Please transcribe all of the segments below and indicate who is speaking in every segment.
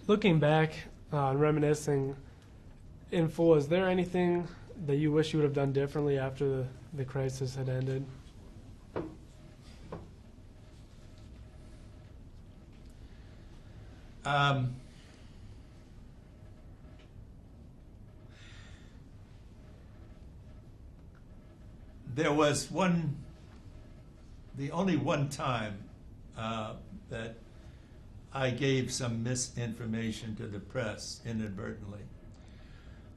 Speaker 1: Looking back and reminiscing in full, is there anything that you wish you would have done differently after the crisis had ended?
Speaker 2: Um, there was the only one time that I gave some misinformation to the press inadvertently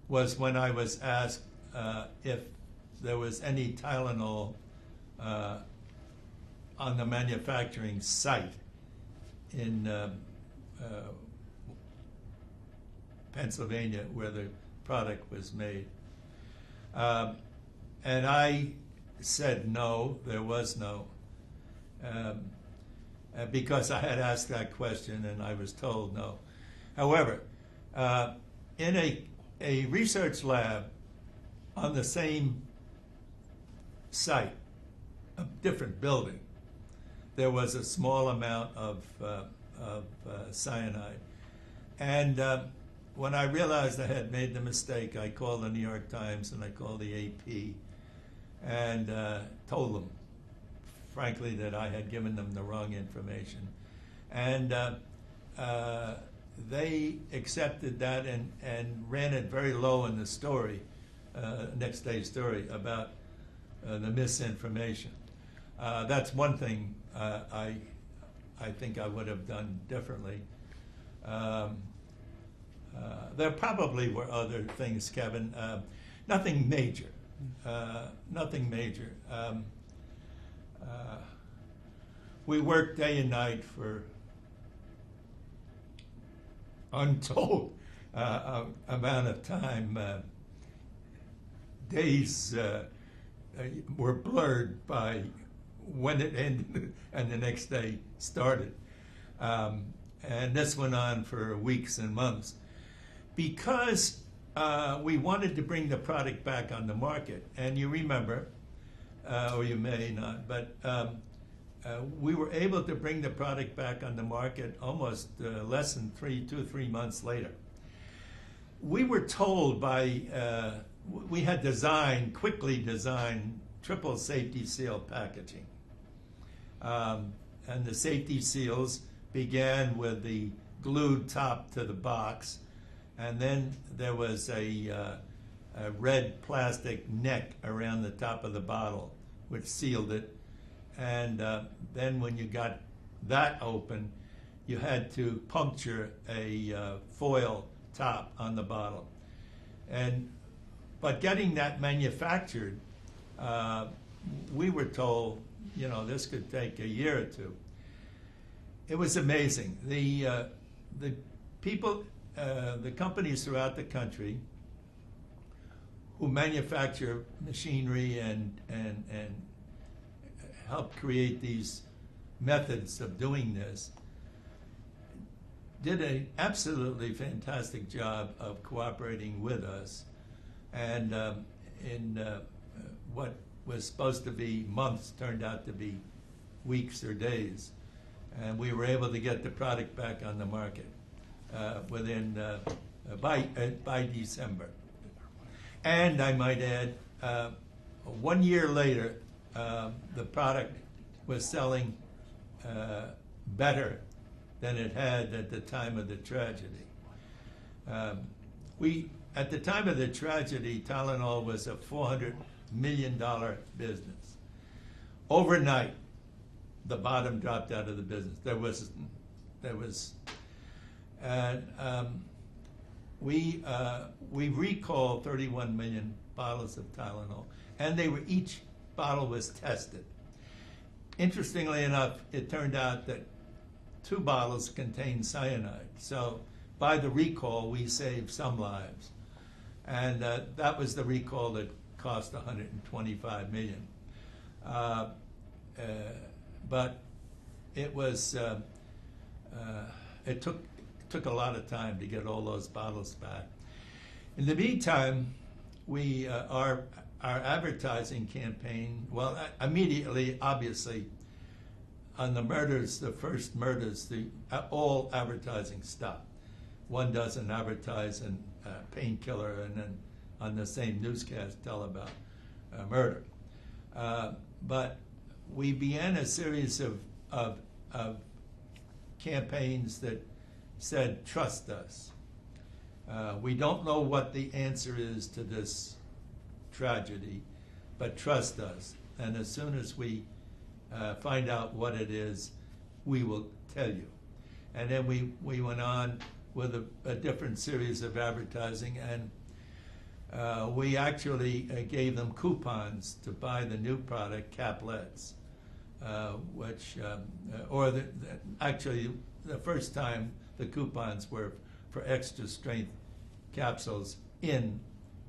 Speaker 2: was when I was asked if there was any Tylenol on the manufacturing site in Pennsylvania where the product was made. And I said no, there was no, because I had asked that question and I was told no. However, in a research lab on the same site, a different building, there was a small amount of cyanide. And when I realized I had made the mistake, I called the New York Times and I called the AP and told them, frankly, that I had given them the wrong information. And they accepted that and ran it very low in the story, next day's story, about the misinformation. That's one thing I think I would have done differently. There probably were other things, Kevin. Nothing major. Nothing major. We worked day and night for untold amount of time. Days were blurred by when it ended and the next day started. And this went on for weeks and months. Because we wanted to bring the product back on the market, and you remember, or you may not, but we were able to bring the product back on the market almost less than 2 or 3 months later. We were told by, we had quickly designed triple safety seal packaging. And the safety seals began with the glued top to the box, and then there was a red plastic neck around the top of the bottle, which sealed it. And then when you got that open, you had to puncture a foil top on the bottle. But getting that manufactured, we were told, this could take a year or two. It was amazing. The people, the companies throughout the country who manufacture machinery and help create these methods of doing this did an absolutely fantastic job of cooperating with us. And in what was supposed to be months turned out to be weeks or days. And we were able to get the product back on the market within by December. And I might add, 1 year later, the product was selling better than it had at the time of the tragedy. At the time of the tragedy, Tylenol was a $400 million business. Overnight, the bottom dropped out of the business. We recalled 31 million bottles of Tylenol, and each bottle was tested. Interestingly enough, it turned out that 2 bottles contained cyanide. So by the recall, we saved some lives. And that was the recall that cost $125 million. But it was, it took a lot of time to get all those bottles back. In the meantime, our advertising campaign, well, immediately, obviously, on the murders, the first murders, all advertising stopped. one doesn't advertise a painkiller and then on the same newscast tell about murder. But we began a series of campaigns that said, trust us. We don't know what the answer is to this tragedy, but trust us. And as soon as we find out what it is, we will tell you. And then we went on with a different series of advertising, and we actually gave them coupons to buy the new product, Caplets, which, actually the first time the coupons were for extra strength capsules in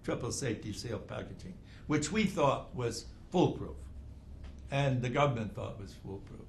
Speaker 2: triple safety seal packaging, which we thought was foolproof, and the government thought was foolproof.